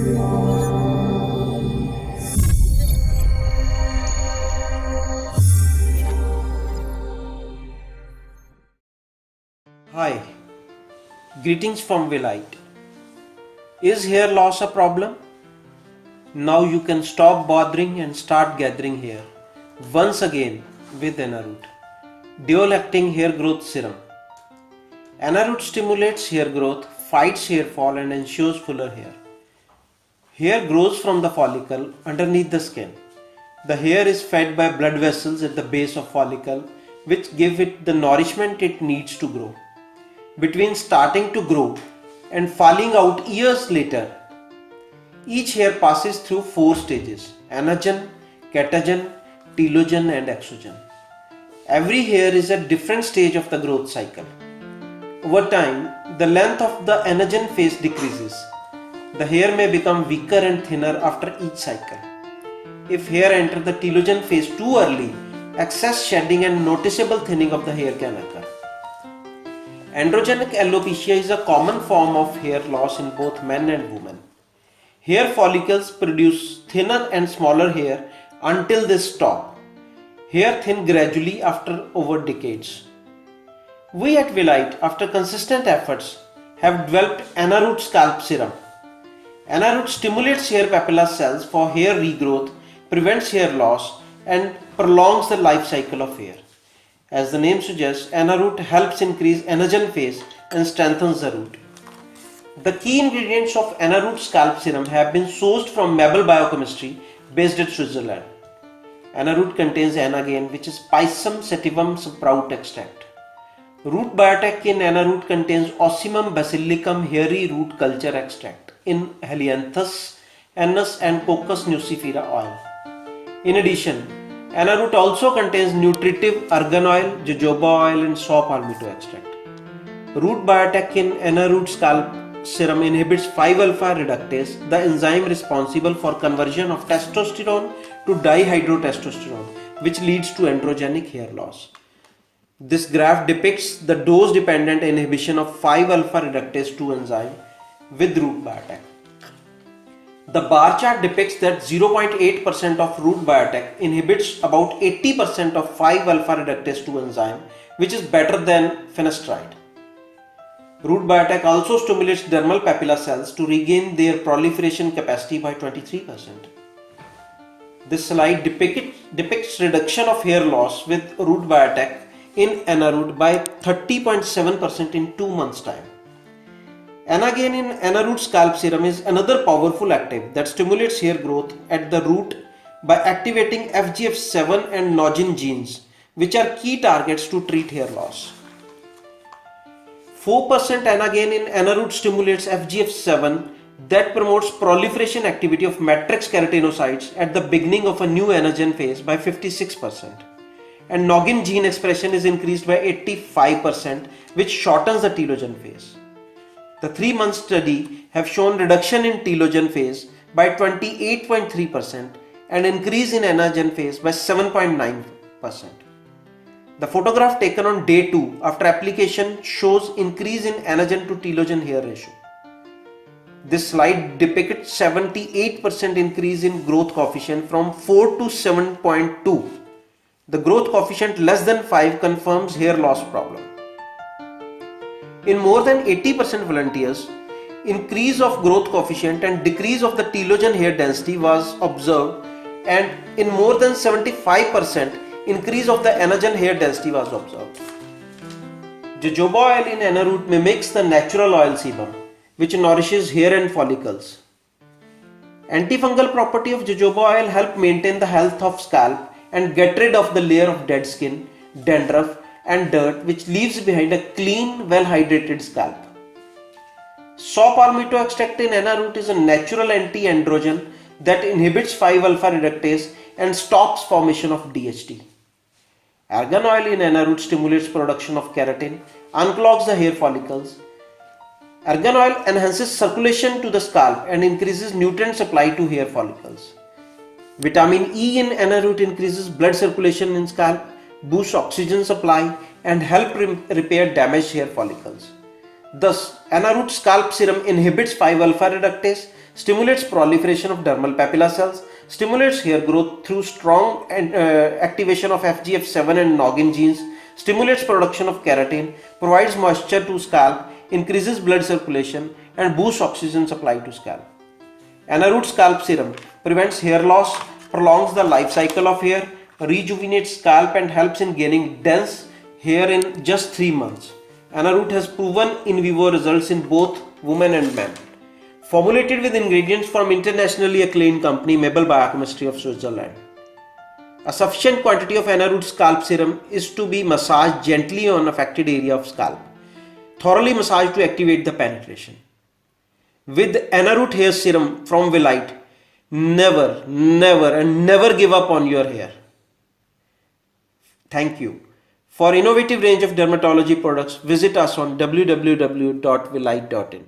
Hi, greetings from Vilite. Is hair loss a problem? Now you can stop bothering and start gathering hair once again with Anaroot Dual-Acting Hair Growth Serum. Anaroot stimulates hair growth, fights hair fall and ensures fuller hair. Hair grows from the follicle underneath the skin. The hair is fed by blood vessels at the base of follicle which give it the nourishment it needs to grow. Between starting to grow and falling out years later, each hair passes through 4 stages: anagen, catagen, telogen and exogen. Every hair is at different stage of the growth cycle. Over time, the length of the anagen phase decreases. The hair may become weaker and thinner after each cycle. If hair enter the telogen phase too early, excess shedding and noticeable thinning of the hair can occur. Androgenic alopecia is a common form of hair loss in both men and women. Hair follicles produce thinner and smaller hair until they stop. Hair thin gradually after over decades. We at Vilite, after consistent efforts, have developed Anaroot Scalp Serum. Anaroot stimulates hair papilla cells for hair regrowth, prevents hair loss, and prolongs the life cycle of hair. As the name suggests, Anaroot helps increase anagen phase and strengthens the root. The key ingredients of Anaroot Scalp Serum have been sourced from Mabel Biochemistry based at Switzerland. Anaroot contains anagain, which is Pisum sativum sprout extract. Root biotech in Anaroot contains Ocimum basilicum hairy root culture extract in Helianthus, Anise and Cocos nucifera oil. In addition, Anaroot also contains nutritive argan oil, jojoba oil and saw palmetto extract. Root biotech in Anaroot Scalp Serum inhibits 5-alpha reductase, the enzyme responsible for conversion of testosterone to dihydrotestosterone, which leads to androgenic hair loss. This graph depicts the dose-dependent inhibition of 5-alpha reductase 2 enzyme with root biotech. The bar chart depicts that 0.8% of root biotech inhibits about 80% of 5-alpha reductase 2 enzyme, which is better than finasteride. Root biotech also stimulates dermal papilla cells to regain their proliferation capacity by 23%. This slide depicts reduction of hair loss with root biotech in Anaroot by 30.7% in 2 months' time. Anagain in Anaroot Scalp Serum is another powerful active that stimulates hair growth at the root by activating FGF7 and Nogin genes, which are key targets to treat hair loss. 4% Anagain in Anaroot stimulates FGF7 that promotes proliferation activity of matrix keratinocytes at the beginning of a new anagen phase by 56%. And Nogin gene expression is increased by 85%, which shortens the telogen phase. The 3-month study have shown reduction in telogen phase by 28.3% and increase in anagen phase by 7.9%. The photograph taken on day 2 after application shows increase in anagen to telogen hair ratio. This slide depicts 78% increase in growth coefficient from 4 to 7.2. The growth coefficient less than 5 confirms hair loss problem. In more than 80% volunteers, increase of growth coefficient and decrease of the telogen hair density was observed, and in more than 75%, increase of the anagen hair density was observed. Jojoba oil in Anaroot mimics the natural oil sebum, which nourishes hair and follicles. Antifungal property of jojoba oil help maintain the health of scalp and get rid of the layer of dead skin, dandruff, and dirt which leaves behind a clean, well-hydrated scalp. Saw palmetto extract in Anaroot is a natural anti-androgen that inhibits 5-alpha reductase and stops formation of DHT. Argan oil in Anaroot stimulates production of keratin, unclogs the hair follicles. Argan oil enhances circulation to the scalp and increases nutrient supply to hair follicles. Vitamin E in Anaroot increases blood circulation in scalp, boosts oxygen supply and help repair damaged hair follicles. Thus, Anaroot Scalp Serum inhibits 5-alpha reductase, stimulates proliferation of dermal papilla cells, stimulates hair growth through strong activation of FGF7 and noggin genes, stimulates production of keratin, provides moisture to scalp, increases blood circulation, and boosts oxygen supply to scalp. Anaroot Scalp Serum prevents hair loss, prolongs the life cycle of hair, rejuvenates scalp, and helps in gaining dense hair in just 3 months. Anaroot has proven in vivo results in both women and men. Formulated with ingredients from internationally acclaimed company Mabel Biochemistry of Switzerland. A sufficient quantity of Anaroot Scalp Serum is to be massaged gently on affected area of scalp. Thoroughly massaged to activate the penetration. With Anaroot Hair Serum from Vilite, never give up on your hair. Thank you. For innovative range of dermatology products, visit us on www.vilite.in.